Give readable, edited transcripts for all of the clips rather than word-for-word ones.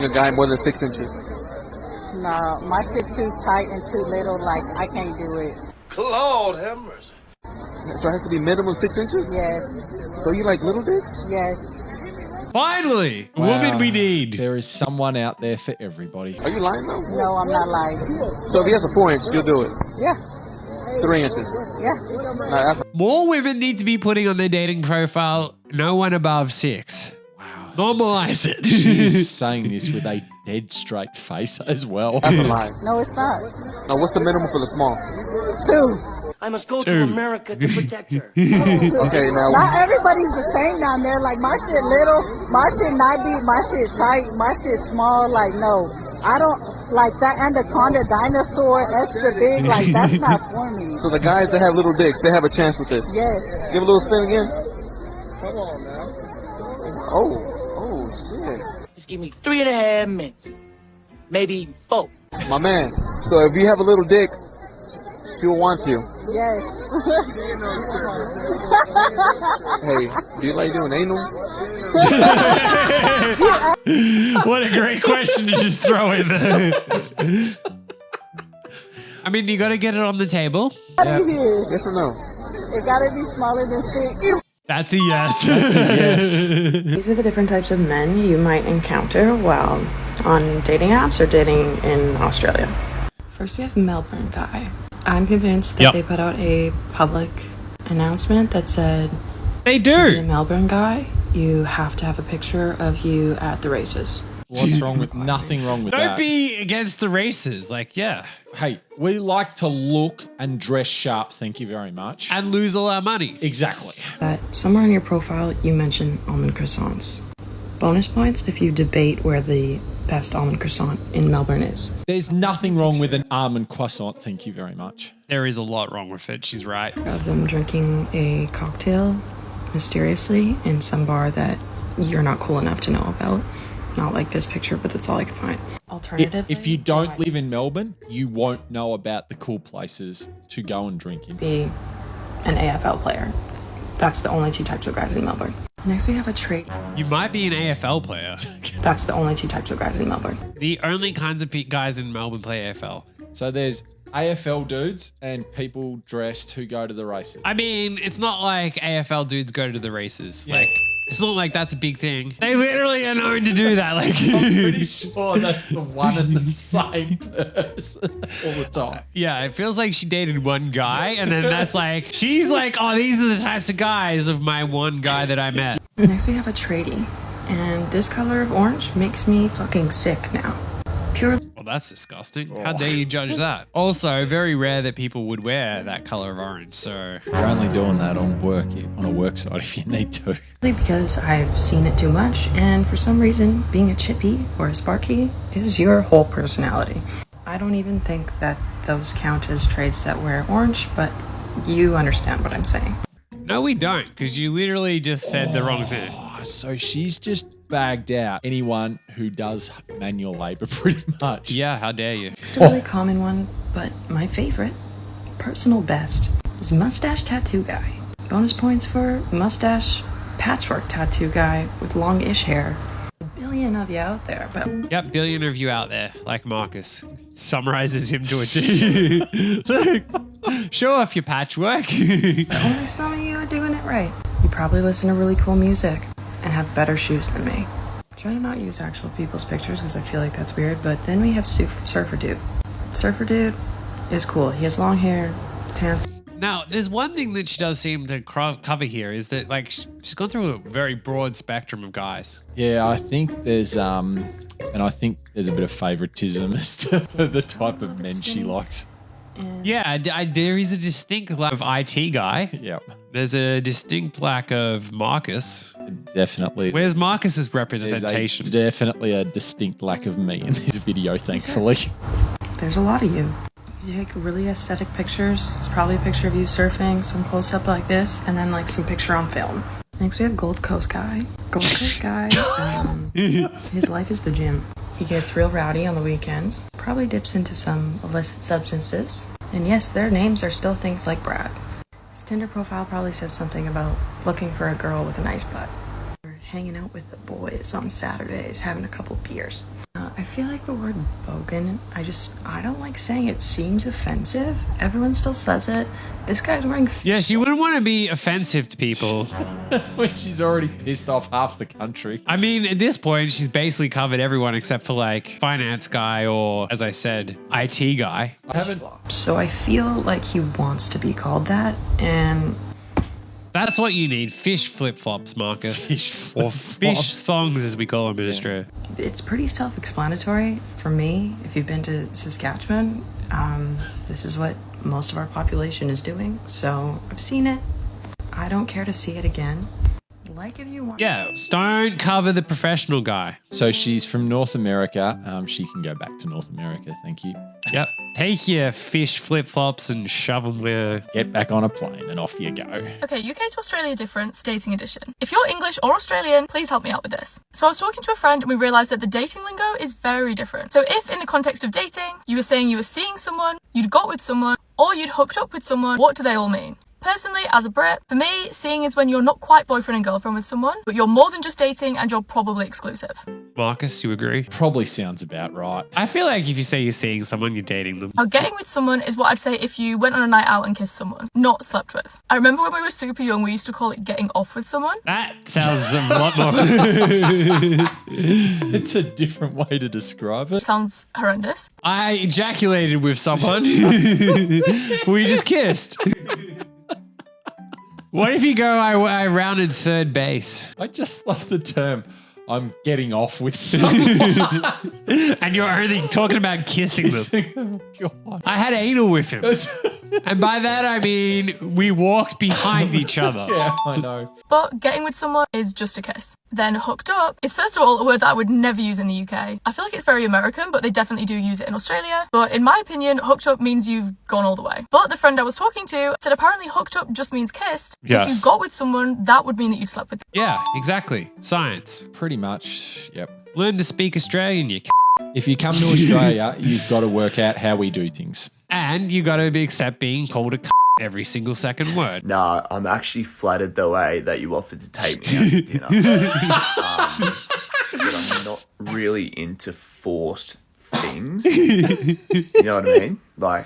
A guy more than 6 inches. No, my shit too tight and too little. Like, I can't do it. Lord have mercy. So it has to be minimum 6 inches? Yes. So you like little dicks? Yes. Finally, a woman we need. There is someone out there for everybody. Are you lying though? No, I'm not lying. So if he has a 4 inch, you'll do it. Yeah. 3 inches. Yeah. No, that's More women need to be putting on their dating profile, no one above 6. Wow. Normalize it. She's saying this with a dead straight face as well. a lie. No, it's not. Now, what's the minimum for the small? 2. I must go to America to protect her. Okay, now. Not everybody's the same down there. Like, my shit little, my shit not deep, my shit tight, my shit small. Like, no. I don't like that anaconda dinosaur extra big. Like, that's not for me. So the guys that have little dicks, they have a chance with this. Yes. Give a little spin again. Come on, man. Oh, shit. Just give me 3.5 minutes. Maybe 4. My man. So if you have a little dick, she'll want you. Yes. Hey, do you like doing anal? What a great question to just throw in there. I mean, you got to get it on the table. Yes or no? It gotta be smaller than 6. That's a yes. That's a yes. These are the different types of men you might encounter while on dating apps or dating in Australia. First, we have Melbourne guy. I'm convinced that they put out a public announcement that said, They to be a do. Melbourne guy, you have to have a picture of you at the races. What's wrong with nothing wrong with Don't that? be against the races. Like, yeah. Hey, we like to look and dress sharp, thank you very much. And lose all our money. Exactly. That somewhere in your profile, you mention almond croissants. Bonus points if you debate where the best almond croissant in Melbourne is. There's nothing wrong with an almond croissant, thank you very much. There is a lot wrong with it. She's right. Of them drinking a cocktail mysteriously in some bar that you're not cool enough to know about. Not like this picture, but that's all I could find. Alternatively, If you don't live in Melbourne, you won't know about the cool places to go and drink in. be an AFL player. That's the only 2 types of guys in Melbourne. Next, we have a tradie. You might be an AFL player. That's the only 2 types of guys in Melbourne. The only kinds of guys in Melbourne play AFL. So there's AFL dudes and people dressed who go to the races. I mean, it's not like AFL dudes go to the races. Like, it's not like that's a big thing. They literally are known to do that. Like, I'm pretty sure that's the one and the same person all the time. yeah, it feels like she dated one guy, and then that's like, she's like, oh, these are the types of guys of my one guy that I met. Next, we have a tradie. And this color of orange makes me fucking sick now. Pure Well, that's disgusting. How dare you judge that? Also, very rare that people would wear that color of orange. So, You're only doing that on a work site if you need to. because I've seen it too much, and for some reason, being a chippy or a sparky is your whole personality. I don't even think that those count as traits that wear orange, but you understand what I'm saying. no, we don't, because you literally just said the wrong thing. Oh, so she's just bagged out anyone who does manual labor pretty much. Yeah, how dare you? It's a really common one, but my favorite, personal best, is mustache tattoo guy. Bonus points for mustache patchwork tattoo guy with longish hair. A billion of you out there, but Yep, billion of you out there, like Marcus. Summarizes him to a T. Look, show off your patchwork. only some of you are doing it right. You probably listen to really cool music and have better shoes than me. Try to not use actual people's pictures because I feel like that's weird, but then we have Surfer Dude. Surfer Dude is cool. He has long hair, tan. Now, there's one thing that she does seem to cover here is that, like, she's gone through a very broad spectrum of guys. Yeah, I think there's a bit of favoritism as to the type of men she likes. And Yeah, there is a distinct lack of IT guy. Yep, There's a distinct lack of Marcus. definitely. Where's Marcus's There's representation? definitely a distinct lack of me in this video, thankfully. there's a lot of you. You take really aesthetic pictures. It's probably a picture of you surfing, some close up like this, and then like some picture on film. Next we have Gold Coast guy. Gold Coast guy, his life is the gym. He gets real rowdy on the weekends. Probably dips into some illicit substances. And yes, their names are still things like Brad. His Tinder profile probably says something about looking for a girl with a nice butt. hanging out with the boys on Saturdays, having a couple beers. I feel like the word bogan, I don't like saying it. Seems offensive. Everyone still says it. This guy's wearing... Yeah, she wouldn't want to be offensive to people. When she's already pissed off half the country. I mean, at this point, she's basically covered everyone except for like finance guy or, as I said, IT guy. I haven't... So I feel like he wants to be called that, and... That's what you need. Fish flip-flops, Marcus. Fish Or flip-flops. fish thongs, as we call them in Australia. It's pretty self-explanatory for me. If you've been to Saskatchewan, this is what most of our population is doing. So I've seen it. I don't care to see it again. Like if you want. Yeah, don't cover the professional guy. So she's from North America. She can go back to North America. Thank you. Yep. Take your fish flip-flops and shove them where... Get back on a plane and off you go. Okay, UK to Australia difference, dating edition. If you're English or Australian, please help me out with this. So I was talking to a friend and we realised that the dating lingo is very different. So if in the context of dating, you were saying you were seeing someone, you'd got with someone, or you'd hooked up with someone, what do they all mean? Personally, as a Brit, for me, seeing is when you're not quite boyfriend and girlfriend with someone, but you're more than just dating and you're probably exclusive. Marcus, you agree? Probably sounds about right. I feel like if you say you're seeing someone, you're dating them. Now, getting with someone is what I'd say if you went on a night out and kissed someone, not slept with. I remember when we were super young, we used to call it getting off with someone. That sounds a lot more... It's a different way to describe it. Sounds horrendous. I ejaculated with someone. We just kissed. What if you go, I rounded third base? I just love the term, I'm getting off with someone. And you're only talking about kissing them. Oh, God. I had anal with him. And by that, I mean, we walked behind each other. Yeah, I know. But getting with someone is just a kiss. Then hooked up is first of all a word that I would never use in the UK. I feel like it's very American, but they definitely do use it in Australia. But in my opinion, hooked up means you've gone all the way. But the friend I was talking to said apparently hooked up just means kissed. Yes. If you got with someone, that would mean that you'd slept with them. Yeah, exactly. Science. Pretty much, yep. Learn to speak Australian, you If you come to Australia, you've got to work out how we do things. And you got to accept being called a every single second word. Nah, I'm actually flattered the way that you offered to take me out to dinner. But I'm not really into forced things. You know what I mean? Like,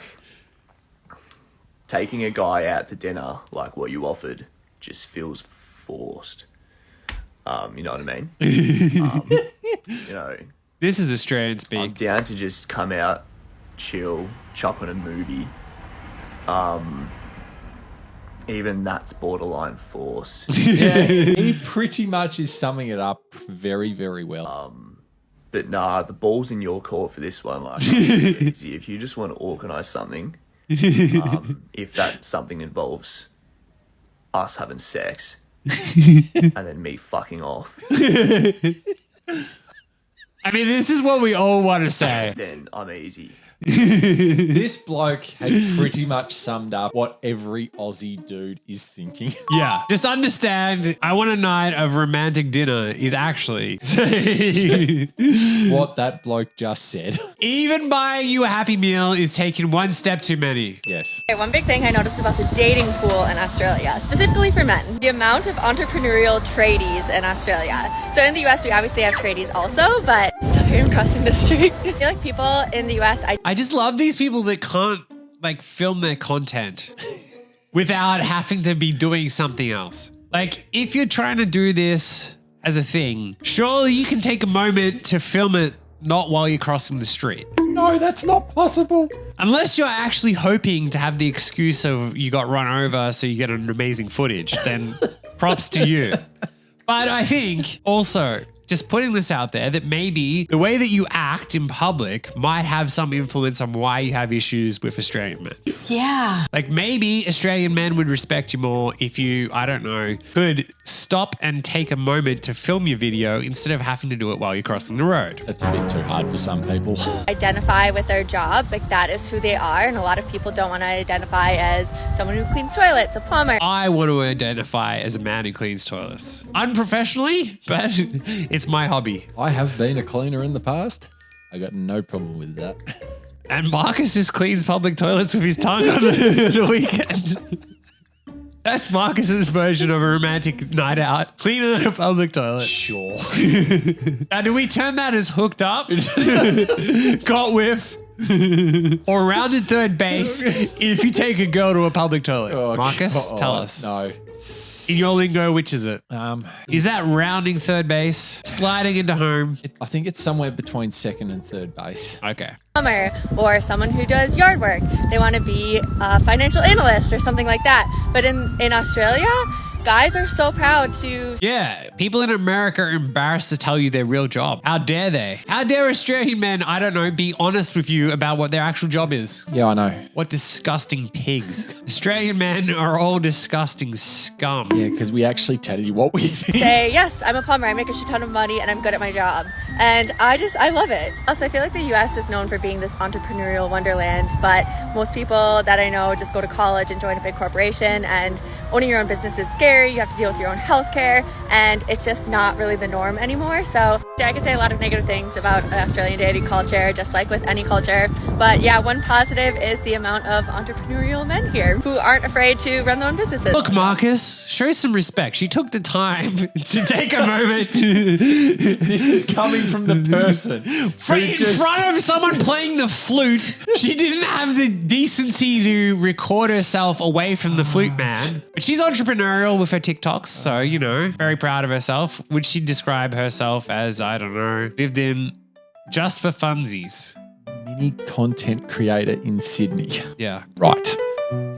taking a guy out to dinner, like what you offered, just feels forced. You know what I mean? You know, This is Australian speak. I'm down to just come out, chill, chop on a movie. Even that's borderline forced. Yeah, he pretty much is summing it up very, very well. But nah, the ball's in your court for this one. Like, if you just want to organise something, if that something involves us having sex and then me fucking off, I mean, this is what we all want to say. then I'm easy. This bloke has pretty much summed up what every Aussie dude is thinking. Yeah. Just understand, I want a night of romantic dinner is actually... What that bloke just said. Even buying you a Happy Meal is taking one step too many. Yes. Okay, one big thing I noticed about the dating pool in Australia, specifically for men, the amount of entrepreneurial tradies in Australia. So in the US, we obviously have tradies also, but sorry, I'm crossing the street. I feel like people in the US, I just love these people that can't like film their content without having to be doing something else. Like if you're trying to do this as a thing, surely you can take a moment to film it not while you're crossing the street. No, that's not possible. Unless you're actually hoping to have the excuse of you got run over so you get an amazing footage, then props to you. But I think also, just putting this out there, that maybe the way that you act in public might have some influence on why you have issues with Australian men. Yeah. Like maybe Australian men would respect you more if you, I don't know, could stop and take a moment to film your video instead of having to do it while you're crossing the road. That's a bit too hard for some people. identify with their jobs, like that is who they are, and a lot of people don't want to identify as someone who cleans toilets, a plumber. I want to identify as a man who cleans toilets. Unprofessionally, but it's my hobby. I have been a cleaner in the past. I got no problem with that. And Marcus just cleans public toilets with his tongue on the weekend. That's Marcus's version of a romantic night out. Cleaning a public toilet. Sure. Now, do we term that as hooked up? Got whiff? Or rounded third base if you take a girl to a public toilet? Oh, Marcus, God. tell us. No. In your lingo, which is it? Is that rounding third base, sliding into home? I think it's somewhere between second and third base. Okay. Plumber or someone who does yard work. They want to be a financial analyst or something like that. But in Australia, guys are so proud to... Yeah, people in America are embarrassed to tell you their real job. How dare they? How dare Australian men, I don't know, be honest with you about what their actual job is? Yeah, I know. What disgusting pigs. Australian men are all disgusting scum. Yeah, because we actually tell you what we think. say, yes, I'm a plumber, I make a shit ton of money, and I'm good at my job. And I love it. Also, I feel like the US is known for being this entrepreneurial wonderland, but most people that I know just go to college and join a big corporation, and owning your own business is scary. You have to deal with your own healthcare, and it's just not really the norm anymore. So I could say a lot of negative things about Australian dating culture, just like with any culture. But yeah, one positive is the amount of entrepreneurial men here who aren't afraid to run their own businesses. Look, Marcus, show some respect. She took the time to take a moment. This is coming from the person. In front of someone playing the flute, she didn't have the decency to record herself away from the flute man. But she's entrepreneurial with her TikToks, so, you know, very proud of herself. Would she describe herself as, I don't know, lived in just for funsies? Mini content creator in Sydney. Yeah. Right.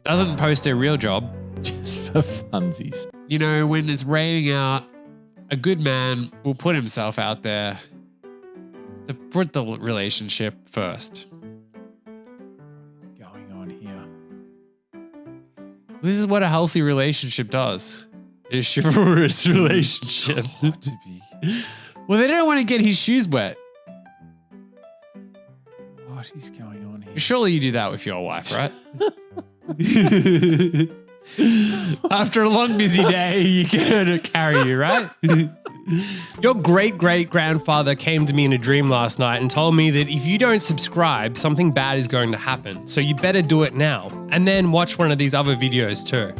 Doesn't post her real job. Just for funsies. You know, when it's raining out, a good man will put himself out there to put the relationship first. What's going on here? This is what a healthy relationship does. A chivalrous relationship. Got to be. Well, they don't want to get his shoes wet. What is going on here? Surely you do that with your wife, right? After a long, busy day, you get her to carry you, right? Your great-great-grandfather came to me in a dream last night and told me that if you don't subscribe, something bad is going to happen. So you better do it now. And then watch one of these other videos too.